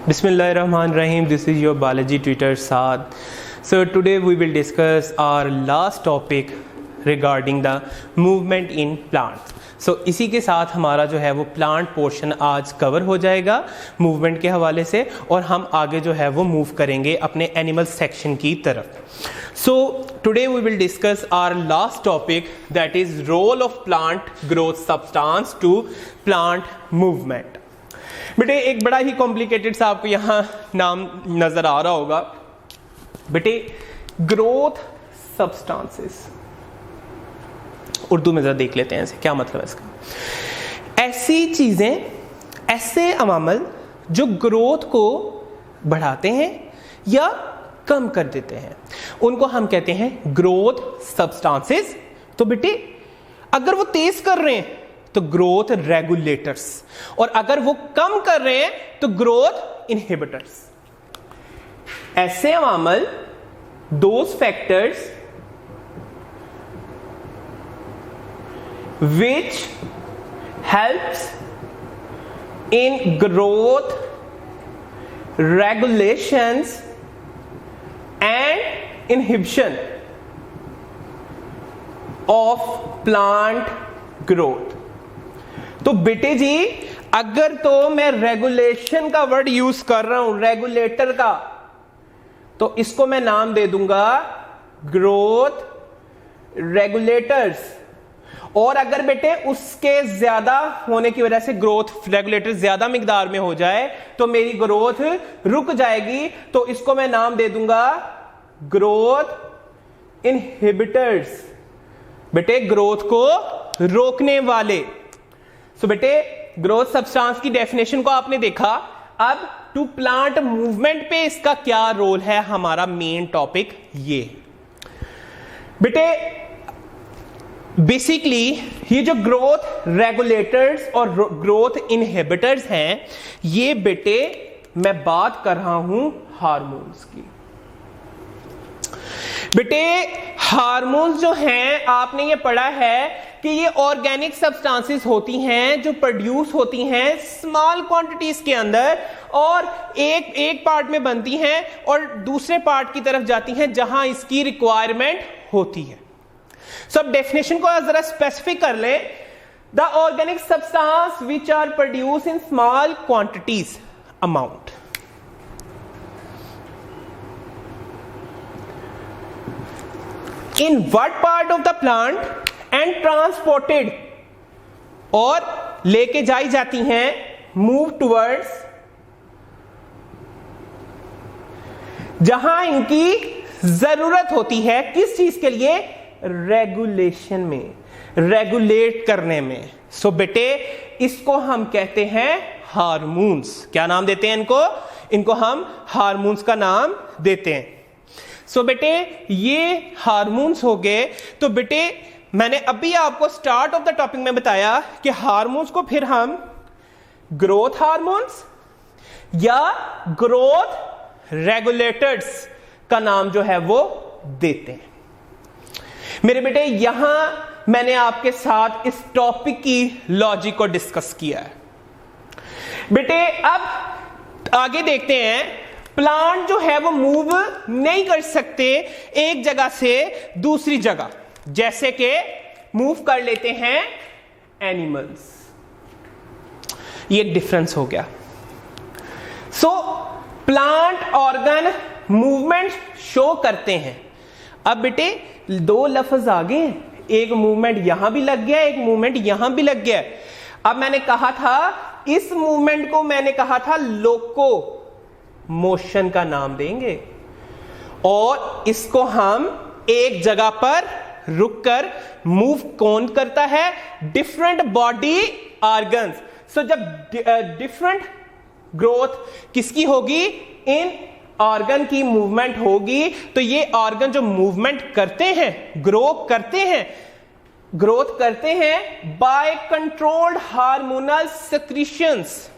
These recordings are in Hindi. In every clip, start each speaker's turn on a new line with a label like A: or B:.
A: Bismillahirrahmanirrahim. This is your biology tutor Saad. So today we will discuss our last topic regarding the movement in plants. So इसी के साथ हमारा जो है वो प्लांट पोर्शन आज कवर हो जाएगा मूवमेंट के हवाले से, और हम आगे जो है वो मूव करेंगे अपने एनिमल सेक्शन की तरफ. So today we will discuss our last topic, that is role of plant growth substance to plant movement. बेटे एक बड़ा ही कॉम्प्लिकेटेड सा आपको यहाँ नाम नजर आ रहा होगा. बेटे ग्रोथ सब्सटेंसेस उर्दू में जरा देख लेते हैं इसे क्या मतलब है इसका. ऐसी चीजें, ऐसे अमामल जो ग्रोथ को बढ़ाते हैं या कम कर देते हैं, उनको हम कहते हैं ग्रोथ सब्सटेंसेस. तो बेटे अगर वो तेज कर रहे हैं तो ग्रोथ रेगुलेटर्स, और अगर वो कम कर रहे हैं तो ग्रोथ इनहिबिटर्स. ऐसे अमामल, those factors which helps in growth regulations and inhibition of plant growth. तो बेटे जी अगर तो मैं रेगुलेशन का वर्ड यूज कर रहा हूं, रेगुलेटर का, तो इसको मैं नाम दे दूंगा ग्रोथ रेगुलेटर्स. और अगर बेटे उसके ज्यादा होने की वजह से ग्रोथ रेगुलेटर ज्यादा मिकदार में हो जाए तो मेरी ग्रोथ रुक जाएगी, तो इसको मैं नाम दे दूंगा ग्रोथ इनहिबिटर्स. बेटे ग्रोथ को रोकने वाले. सो बेटे ग्रोथ सब्सटेंस की डेफिनेशन को आपने देखा. अब टू प्लांट मूवमेंट पे इसका क्या रोल है, हमारा मेन टॉपिक ये. बेटे बेसिकली ये जो ग्रोथ रेगुलेटर्स और ग्रोथ इनहिबिटर्स हैं, ये बेटे मैं बात कर रहा हूं हार्मोन्स की. बेटे हार्मोन्स जो हैं, आपने ये पढ़ा है कि ये ऑर्गेनिक सब्सटेंसेस होती हैं जो प्रोड्यूस होती हैं स्मॉल क्वांटिटीज के अंदर, और एक पार्ट में बनती हैं और दूसरे पार्ट की तरफ जाती हैं जहां इसकी रिक्वायरमेंट होती है. सब डेफिनेशन को जरा स्पेसिफिक कर ले. The organic substance which are produce in small quantities amount. In what part of the plant and transported, और लेके जाई जाती हैं, मूव टुवर्ड्स, जहां इनकी जरूरत होती है. किस चीज के लिए? रेगुलेशन में, रेगुलेट करने में. सो बेटे इसको हम कहते हैं हार्मोन्स. क्या नाम देते हैं इनको? इनको हम हार्मोन्स का नाम देते हैं. सो बेटे ये हार्मोन्स हो गए. तो बेटे मैंने अभी आपको स्टार्ट ऑफ द टॉपिक में बताया कि हार्मोन्स को फिर हम ग्रोथ हार्मोन्स या ग्रोथ रेगुलेटर्स का नाम जो है वो देते हैं. मेरे बेटे यहां मैंने आपके साथ इस टॉपिक की लॉजिक को डिस्कस किया है. बेटे अब आगे देखते हैं. प्लांट जो है वो मूव नहीं कर सकते एक जगह से दूसरी जगह, जैसे कि मूव कर लेते हैं एनिमल्स. ये डिफरेंस हो गया. सो प्लांट ऑर्गन मूवमेंट शो करते हैं. अब बेटे दो लफ्ज आ गए, एक मूवमेंट यहां भी लग गया, एक मूवमेंट यहां भी लग गया. अब मैंने कहा था इस मूवमेंट को मैंने कहा था लोको मोशन का नाम देंगे, और इसको हम एक जगह पर रुककर मूव कौन करता है? Different body organs. सो जब डिफरेंट ग्रोथ किसकी होगी? इन ऑर्गन की मूवमेंट होगी, तो ये ऑर्गन जो मूवमेंट करते हैं, ग्रोथ करते हैं बाय कंट्रोल्ड हार्मोनल सेक्रीशंस.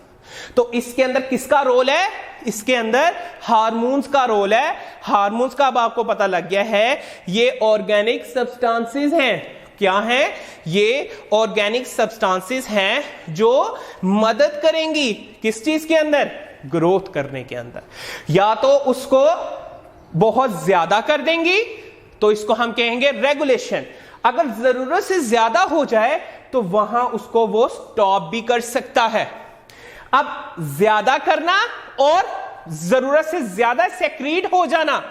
A: तो इसके अंदर किसका रोल है? इसके अंदर हार्मोन्स का रोल है. हार्मोन्स का अब आपको पता लग गया है, ये ऑर्गेनिक सब्सटेंसेस हैं. क्या हैं? ये ऑर्गेनिक सब्सटेंसेस हैं जो मदद करेंगी किस चीज के अंदर? ग्रोथ करने के अंदर। या तो उसको बहुत ज्यादा कर देंगी तो इसको हम कहेंगे रेगुलेशन, अगर जरूरत से ज्यादा हो जाए तो वहां उसको वो स्टॉप भी कर सकता है। अब ज्यादा करना और जरूरत से ज्यादा सेक्रीट हो जाना,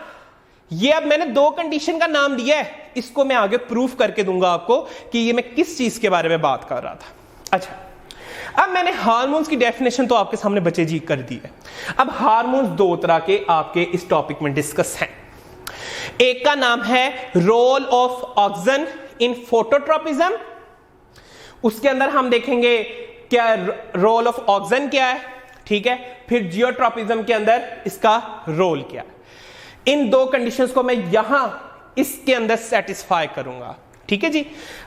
A: ये अब मैंने दो कंडीशन का नाम लिया है, इसको मैं आगे प्रूफ करके दूंगा आपको कि ये मैं किस चीज के बारे में बात कर रहा था। अच्छा, अब मैंने हार्मोन्स की डेफिनेशन तो आपके सामने बच्चे जी कर दी है। अब हार्मोन्स दो तरह के आपके इस टॉपिक में डिस्कस हैं। एक का नाम है role of auxin in phototropism, उसके अंदर हम देखेंगे क्या रोल ऑफ ऑक्सिन क्या है, ठीक है, फिर जियोट्रोपिज्म के अंदर इसका रोल क्या है। इन दो कंडीशंस को मैं यहां इसके अंदर सेटिस्फाई करूंगा, ठीक है जी।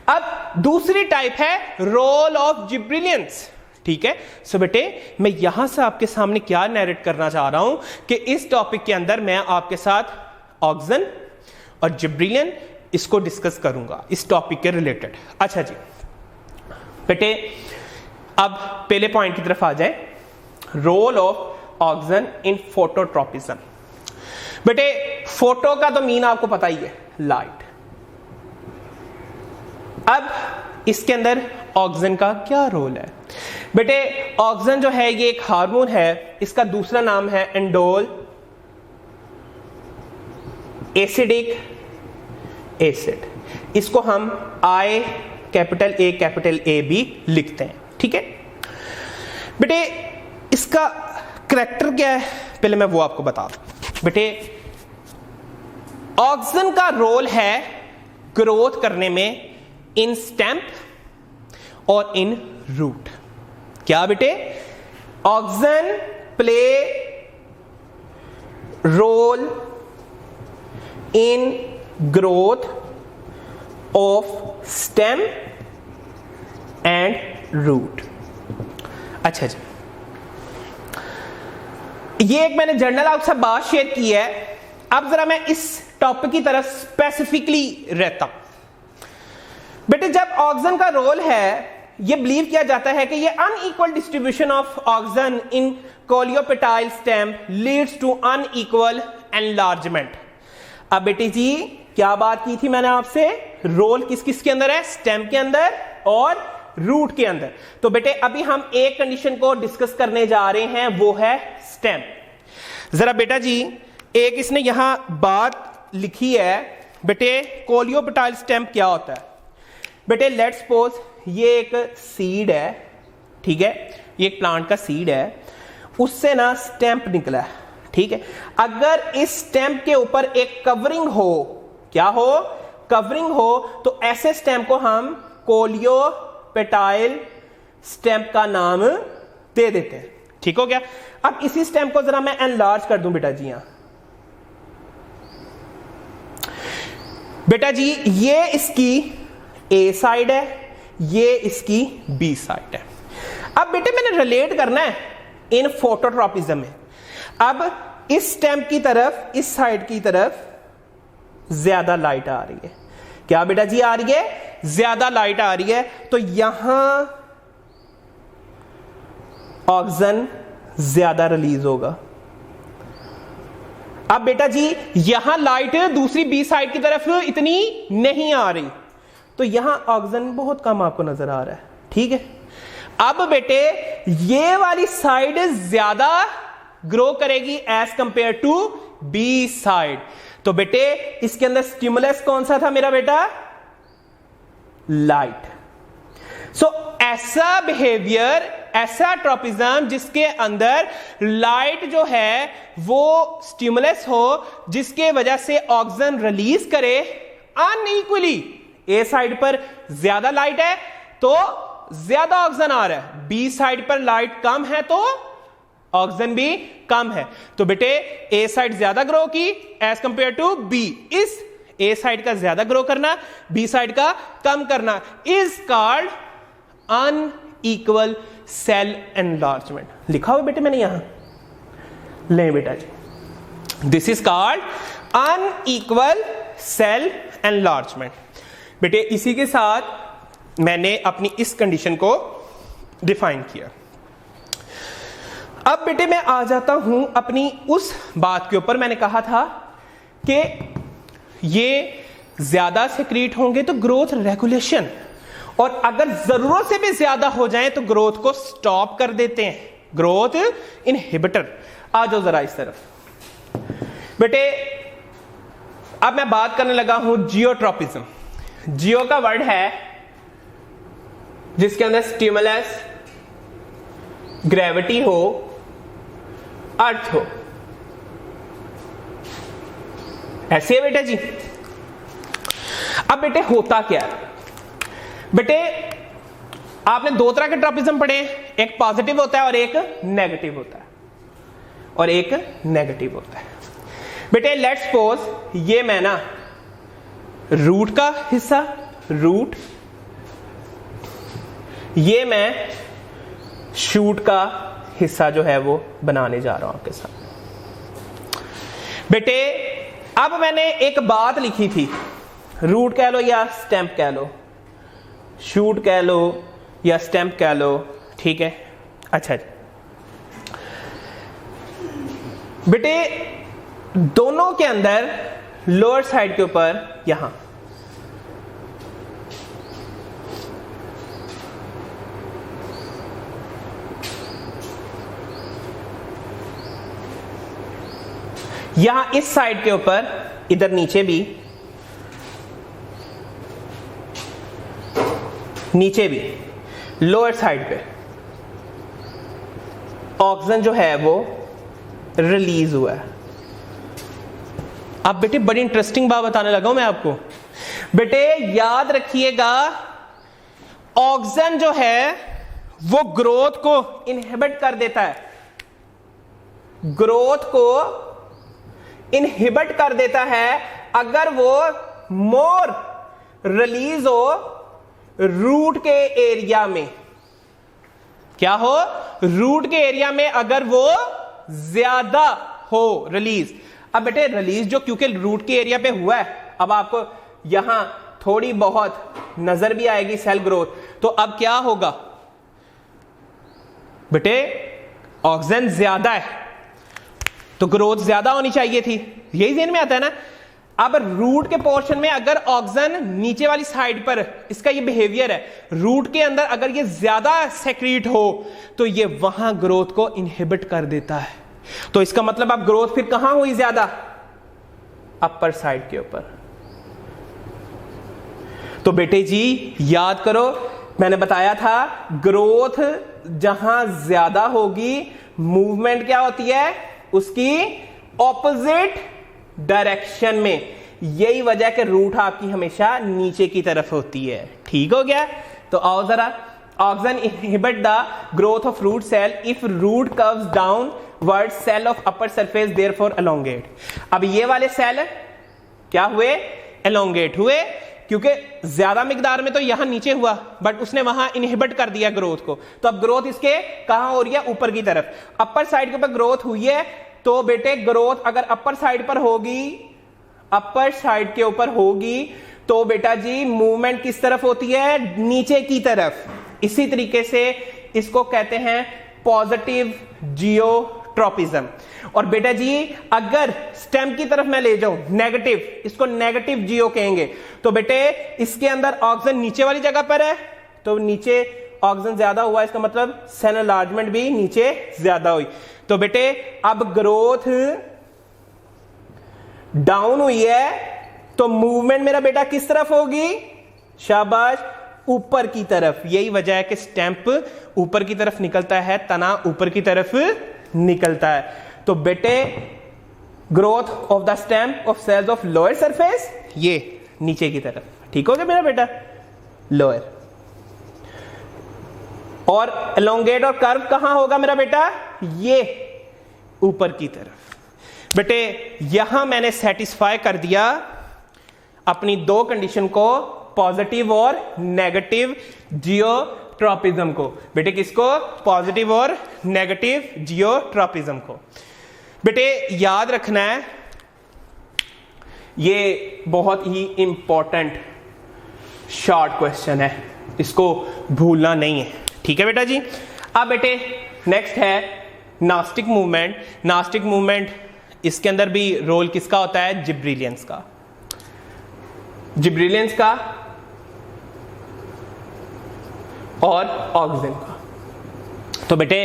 A: अब दूसरी टाइप है रोल ऑफ जिब्रिलियंस, ठीक है। सो बेटे मैं यहां से आपके सामने क्या नैरेट करना चाह रहा हूं कि इस टॉपिक के अंदर मैं आपके साथ ऑक्सिन और जिब्रिलियन इसको डिस्कस करूंगा इस टॉपिक के रिलेटेड। अच्छा जी बेटे, अब पहले पॉइंट की तरफ आ जाए, role of auxin in phototropism. बेटे फोटो का तो मीन आपको पता ही है, लाइट। अब इसके अंदर ऑक्सिन का क्या रोल है? बेटे ऑक्सिन जो है ये एक हार्मोन है, इसका दूसरा नाम है एंडोल एसिडिक एसिड, इसको हम आई कैपिटल ए भी लिखते हैं, ठीक है। बेटे इसका करैक्टर क्या है पहले मैं वो आपको बता दूं। बेटे ऑक्सिन का रोल है ग्रोथ करने में इन स्टेम और इन रूट। क्या बेटे? Auxin play role in growth of stem and root. अच्छा जी, ये एक मैंने जर्नल आपसे बात शेयर की है। अब जरा मैं इस टॉपिक की तरफ स्पेसिफिकली रहता हूं। बेटे जब ऑक्सिन का रोल है, ये बिलीव किया जाता है कि ये unequal distribution of auxin in coleoptile stem leads to unequal enlargement. अब बेटे जी क्या बात की थी मैंने आपसे, रोल किस किस के अंदर है? स्टेम के अंदर और रूट के अंदर। तो बेटे अभी हम एक कंडीशन को डिस्कस करने जा रहे हैं, वो है स्टेम। जरा बेटा जी एक इसने यहां बात लिखी है, बेटे कोलियोपेटाइल स्टेम क्या होता है? बेटे लेट्स सपोज ये एक सीड है, ठीक है, ये एक प्लांट का सीड है, उससे ना स्टेम्प निकला है, ठीक है। अगर इस स्टेम्प के ऊपर एक कवरिंग हो, क्या हो? कवरिंग हो, तो ऐसे स्टेम्प को हम कोलियोपेटाइल स्टेम्प का नाम दे देते हैं, ठीक हो गया। अब इसी स्टेम्प को जरा मैं एनलार्ज कर दूं बेटा जी, यहां बेटा जी ये इसकी ए साइड है, ये इसकी बी साइड है। अब बेटे मैंने रिलेट करना है इन फोटोट्रोपिज्म में। अब इस स्टेम्प की तरफ, इस साइड की तरफ ज्यादा लाइट आ रही है। क्या बेटा जी आ रही है? ज्यादा लाइट आ रही है, तो यहां ऑक्सिन ज्यादा रिलीज होगा। अब बेटा जी यहां लाइट दूसरी बी साइड की तरफ इतनी नहीं आ रही, तो यहां ऑक्सिन बहुत कम आपको नजर आ रहा है, ठीक है। अब बेटे ये वाली साइड ज्यादा ग्रो करेगी as compare to B side. तो बेटे इसके अंदर स्टिमुलस कौन सा था मेरा बेटा? लाइट। सो ऐसा बिहेवियर, ऐसा ट्रोपिज्म जिसके अंदर लाइट जो है वो स्टिमुलस हो, जिसके वजह से ऑक्सिन रिलीज करे अनइक्वली। ए साइड पर ज्यादा लाइट है तो ज्यादा ऑक्सिन आ रहा है, बी साइड पर लाइट कम है तो ऑक्सिन भी कम है। तो बेटे ए साइड ज्यादा ग्रो की एज कंपेयर टू बी। इस ए साइड का ज्यादा ग्रो करना, बी साइड का कम करना is called unequal cell enlargement. लिखा हुआ बेटे मैंने यहां, ले बेटा जी, this is called unequal cell enlargement. बेटे इसी के साथ मैंने अपनी इस कंडीशन को डिफाइन किया। अब बेटे मैं आ जाता हूं अपनी उस बात के ऊपर, मैंने कहा था कि ये ज्यादा सेक्रीट होंगे तो ग्रोथ रेगुलेशन, और अगर जरूरत से भी ज्यादा हो जाए तो ग्रोथ को स्टॉप कर देते हैं, ग्रोथ इनहिबिटर। आ जाओ जरा इस तरफ बेटे। अब मैं बात करने लगा हूं जियोट्रोपिज्म। जियो का वर्ड है जिसके अंदर स्टिमुलस, ग्रेविटी हो, अर्थ हो, ऐसे है बेटा जी। अब बेटे होता क्या है बेटे, आपने दो तरह के ट्रॉपिज्म पढ़े, एक पॉजिटिव होता है और एक नेगेटिव होता है, और एक नेगेटिव होता है बेटे। लेट्स सपोज ये मैं ना रूट का हिस्सा, रूट, ये मैं शूट का हिस्सा जो है वो बनाने जा रहा हूं आपके साथ बेटे। अब मैंने एक बात लिखी थी, रूट कह लो या स्टेम कह लो, शूट कह लो या स्टेम कह लो, ठीक है। अच्छा जी बेटे, दोनों के अंदर लोअर साइड के ऊपर यहां इस साइड के ऊपर, इधर नीचे भी, लोअर साइड पे ऑक्सीजन जो है वो रिलीज हुआ है। अब बेटे बड़ी इंटरेस्टिंग बात बताने लगा हूं मैं आपको बेटे, याद रखिएगा ऑक्सीजन जो है वो ग्रोथ को इनहिबिट कर देता है, ग्रोथ को इनहिबिट कर देता है अगर वो मोर रिलीज हो रूट के एरिया में। क्या हो? रूट के एरिया में अगर वो ज्यादा हो रिलीज। अब बेटे रिलीज जो क्योंकि रूट के एरिया पे हुआ है, अब आपको यहां थोड़ी बहुत नजर भी आएगी सेल ग्रोथ, तो अब क्या होगा बेटे, ऑक्सीजन ज्यादा है तो ग्रोथ ज्यादा होनी चाहिए थी, यही ध्यान में आता है ना। अब रूट के पोर्शन में अगर ऑक्सीजन नीचे वाली साइड पर, इसका ये बिहेवियर है, रूट के अंदर अगर ये ज्यादा सेक्रीट हो तो ये वहां ग्रोथ को इनहिबिट कर देता है। तो इसका मतलब अब ग्रोथ फिर कहां हुई ज्यादा? अपर साइड के ऊपर। तो बेटे जी याद करो, मैंने बताया था ग्रोथ जहां ज्यादा होगी, मूवमेंट क्या होती है उसकी ऑपोजिट डायरेक्शन में। यही वजह कि रूट आपकी हमेशा नीचे की तरफ होती है। ठीक हो गया? तो आओ जरा, oxygen inhibit the growth of root cell if root curves downward, cell of upper surface therefore elongate. अब ये वाले सेल क्या हुए? एलोंगेट हुए, क्योंकि ज्यादा मिकदार में तो यहां नीचे हुआ, बट उसने वहां इनहिबिट कर दिया ग्रोथ को। तो अब ग्रोथ इसके कहां हो रही है? ऊपर की तरफ। अपर साइड के ऊपर ग्रोथ हुई है, तो बेटे ग्रोथ अगर अपर साइड पर होगी, अपर साइड के ऊपर होगी, तो बेटा जी मूवमेंट किस तरफ होती है? नीचे की तरफ। इसी तरीके से इसको कहते हैं पॉजिटिव जियोट्रोपिज्म। और बेटा जी अगर स्टेम की तरफ मैं ले जाऊं नेगेटिव, इसको नेगेटिव जियो कहेंगे। तो बेटे इसके अंदर ऑक्सीजन नीचे वाली जगह पर है, तो नीचे ऑक्सीजन ज्यादा हुआ, इसका मतलब सेल एनलार्जमेंट भी नीचे ज्यादा हुई। तो बेटे अब ग्रोथ डाउन हुई है, तो मूवमेंट मेरा बेटा किस तरफ होगी? शाबाश, ऊपर की तरफ। यही वजह है कि स्टेम्प ऊपर की तरफ निकलता है, तना ऊपर की तरफ निकलता है। तो बेटे growth of the stem of cells of lower surface, ये नीचे की तरफ। ठीक हो गया मेरा बेटा? लोअर। और एलोंगेट और कर्व कहां होगा मेरा बेटा? ये ऊपर की तरफ। बेटे यहां मैंने सेटिस्फाई कर दिया अपनी दो कंडीशन को, पॉजिटिव और नेगेटिव जियोट्रोपिज्म को। बेटे किसको? पॉजिटिव और नेगेटिव जियोट्रोपिज्म को। बेटे याद रखना है, ये बहुत ही इंपॉर्टेंट शॉर्ट क्वेश्चन है, इसको भूलना नहीं है। ठीक है बेटा जी। अब बेटे नेक्स्ट है नास्टिक मूवमेंट इसके अंदर भी रोल किसका होता है? जिब्रिलियंस का और ऑक्सिन का। तो बेटे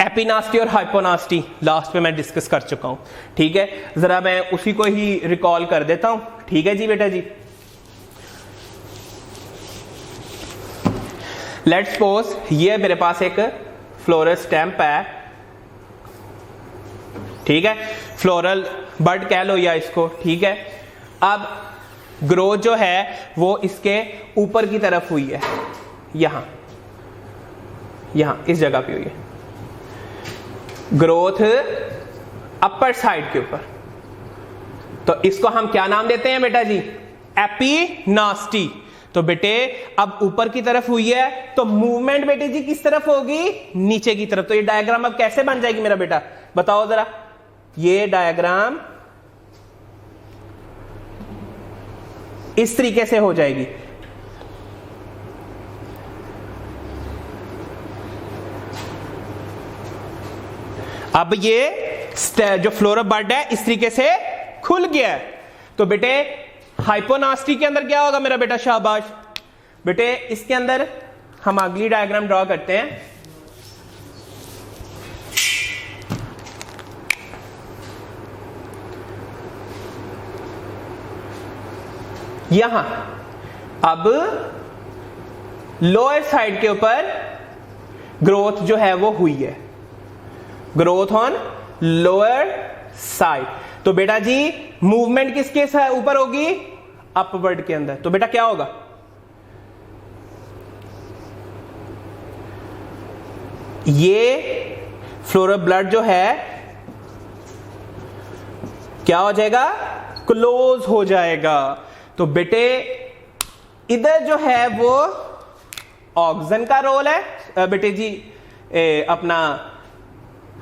A: एपिनास्टी और हाइपोनास्टी लास्ट में मैं डिस्कस कर चुका हूं, ठीक है। जरा मैं उसी को ही रिकॉल कर देता हूं, ठीक है जी बेटा जी। लेट्स सपोज ये मेरे पास एक फ्लोरल स्टेम्प है, ठीक है, फ्लोरल बड कह लो या इसको, ठीक है। अब ग्रोथ जो है वो इसके ऊपर की तरफ हुई है, यहां इस जगह पे हुई है, ग्रोथ अपर साइड के ऊपर। तो इसको हम क्या नाम देते हैं बेटा जी? एपिनास्टी। तो बेटे अब ऊपर की तरफ हुई है तो मूवमेंट बेटे जी किस तरफ होगी? नीचे की तरफ। तो ये डायग्राम अब कैसे बन जाएगी मेरा बेटा, बताओ जरा। ये डायग्राम इस तरीके से हो जाएगी। अब ये जो फ्लोरल बड है इस तरीके से खुल गया है। तो बेटे हाइपोनास्टी के अंदर क्या होगा मेरा बेटा? शाबाश बेटे, इसके अंदर हम अगली डायग्राम ड्रॉ करते हैं। यहां अब लोअर साइड के ऊपर ग्रोथ जो है वो हुई है, ग्रोथ ऑन लोअर साइड। तो बेटा जी मूवमेंट किसके ऊपर होगी? अपवर्ड के अंदर। तो बेटा क्या होगा? ये फ्लोरल ब्लड जो है क्या हो जाएगा? क्लोज हो जाएगा। तो बेटे इधर जो है वो ऑक्सिन का रोल है बेटे जी अपना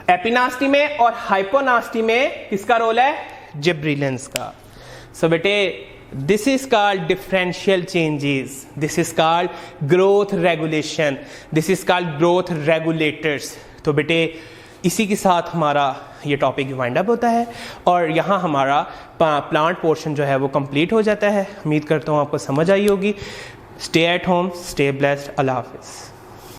A: एपिनास्टी में, और हाइपोनास्टी में किसका रोल है? जिब्रिलियंस का। सो बेटे this is called differential changes, this is called growth regulation, this is called growth regulators. तो बेटे इसी के साथ हमारा ये टॉपिक वाइंड अप होता है और यहाँ हमारा प्लांट पोर्शन जो है वो कंप्लीट हो जाता है। उम्मीद करता हूँ आपको समझ आई होगी। Stay at home, stay blessed, Allah हाफिज़।